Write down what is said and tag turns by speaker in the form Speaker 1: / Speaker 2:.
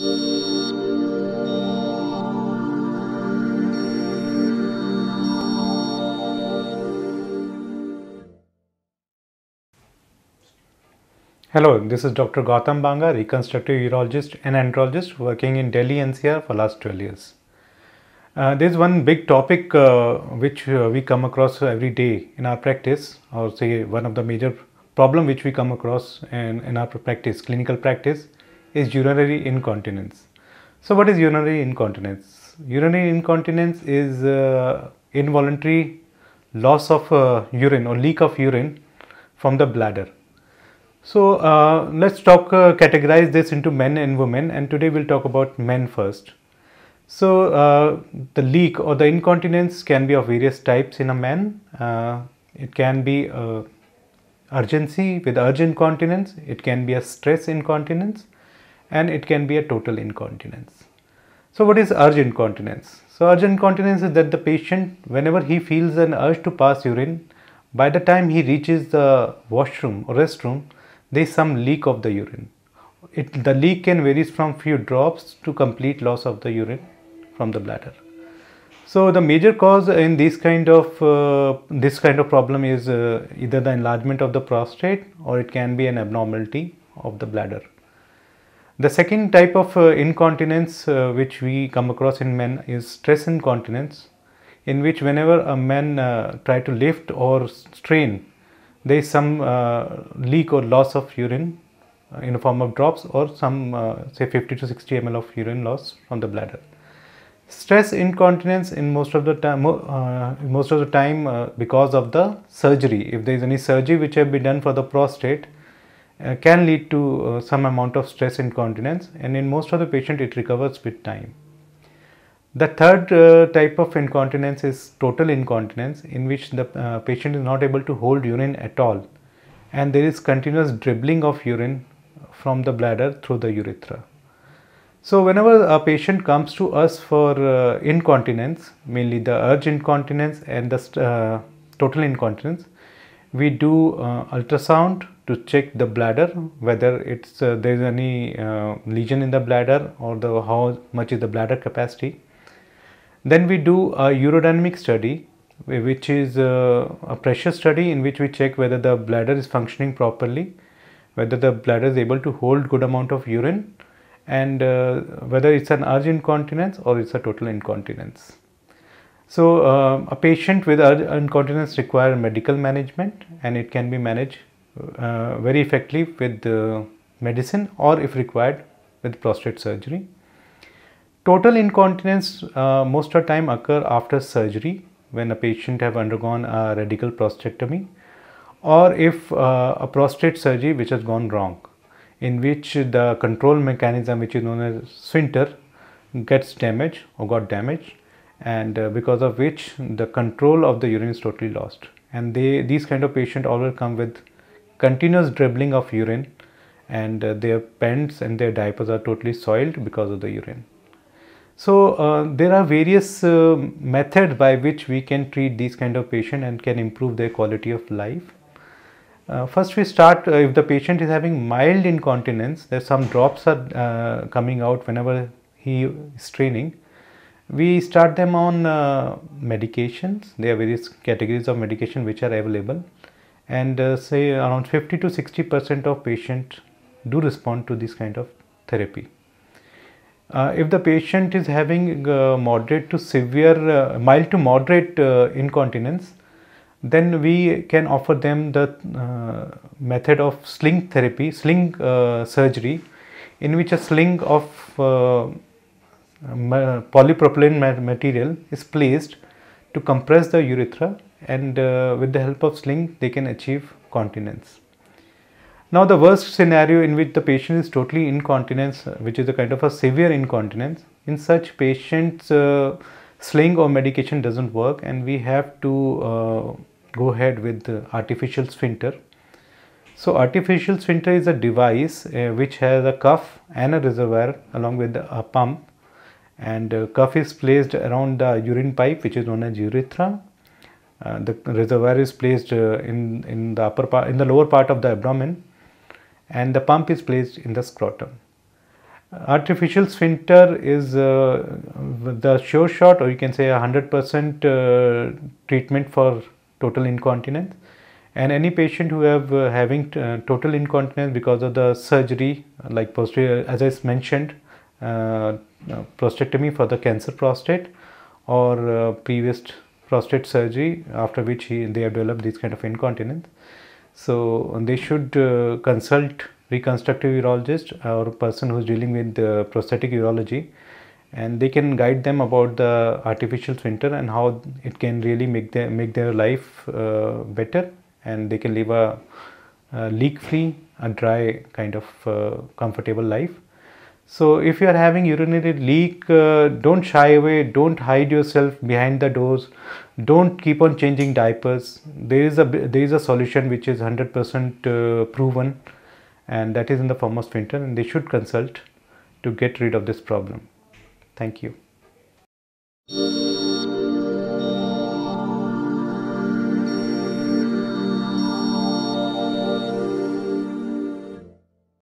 Speaker 1: Hello, this is Dr. Gautam Banga, reconstructive urologist and andrologist working in Delhi NCR for last 12 years. There is one big topic which we come across every day in our practice, or say one of the major problem which we come across in our practice, clinical practice, is urinary incontinence. So what is urinary incontinence? Urinary incontinence is involuntary loss of urine or leak of urine from the bladder. So let's categorize this into men and women, and today we'll talk about men first. So the leak or the incontinence can be of various types in a man. It can be urgency with urge incontinence, it can be a stress incontinence, and it can be a total incontinence. So what is urge incontinence? So urge incontinence is that the patient, whenever he feels an urge to pass urine, by the time he reaches the washroom or restroom, there is some leak of the urine. The leak can vary from few drops to complete loss of the urine from the bladder. So the major cause in this kind of problem is either the enlargement of the prostate, or it can be an abnormality of the bladder. The second type of incontinence which we come across in men is stress incontinence, in which whenever a man try to lift or strain, there is some leak or loss of urine in the form of drops, or some say 50 to 60 ml of urine loss from the bladder. Stress incontinence in most of the time because of the surgery, if there is any surgery which have been done for the prostate, can lead to some amount of stress incontinence, and in most of the patient it recovers with time. The third type of incontinence is total incontinence, in which the patient is not able to hold urine at all, and there is continuous dribbling of urine from the bladder through the urethra. So whenever a patient comes to us for incontinence, mainly the urge incontinence and the total incontinence, we do ultrasound to check the bladder, whether there is any lesion in the bladder, or how much is the bladder capacity. Then we do a urodynamic study, which is a pressure study in which we check whether the bladder is functioning properly, whether the bladder is able to hold good amount of urine, and whether it's an urge incontinence or it's a total incontinence. So a patient with urge incontinence requires medical management, and it can be managed very effectively with medicine, or if required with prostate surgery. Total incontinence most of the time occur after surgery, when a patient have undergone a radical prostatectomy, or if a prostate surgery which has gone wrong, in which the control mechanism, which is known as sphincter, gets damaged or got damaged, and because of which the control of the urine is totally lost, and these kind of patients always come with continuous dribbling of urine, and their pants and their diapers are totally soiled because of the urine. So there are various methods by which we can treat these kind of patient and can improve their quality of life. First we start, if the patient is having mild incontinence, there some drops are coming out whenever he is straining, we start them on medications. There are various categories of medication which are available, and say around 50 to 60% of patients do respond to this kind of therapy. If the patient is having moderate to severe, mild to moderate incontinence, then we can offer them the method of sling therapy, sling surgery, in which a sling of polypropylene material is placed to compress the urethra, and with the help of sling they can achieve continence. Now the worst scenario, in which the patient is totally incontinence, which is a kind of a severe incontinence, in such patients sling or medication doesn't work, and we have to go ahead with the artificial sphincter. So artificial sphincter is a device which has a cuff and a reservoir along with a pump, and cuff is placed around the urine pipe, which is known as urethra. The reservoir is placed in the lower part of the abdomen, and the pump is placed in the scrotum. Artificial sphincter is the sure shot, or you can say 100% treatment for total incontinence. And any patient who have having total incontinence because of the surgery, like posterior, as I mentioned, prostatectomy for the cancer prostate, or previous prostate surgery after which they have developed this kind of incontinence. So they should consult reconstructive urologist or a person who is dealing with prosthetic urology, and they can guide them about the artificial sphincter and how it can really make their life better, and they can live a leak free, a dry kind of comfortable life. So if you are having urinary leak, don't shy away, don't hide yourself behind the doors, don't keep on changing diapers. There is a solution which is 100% proven, and that is in the form of sphincter, and they should consult to get rid of this problem. Thank you.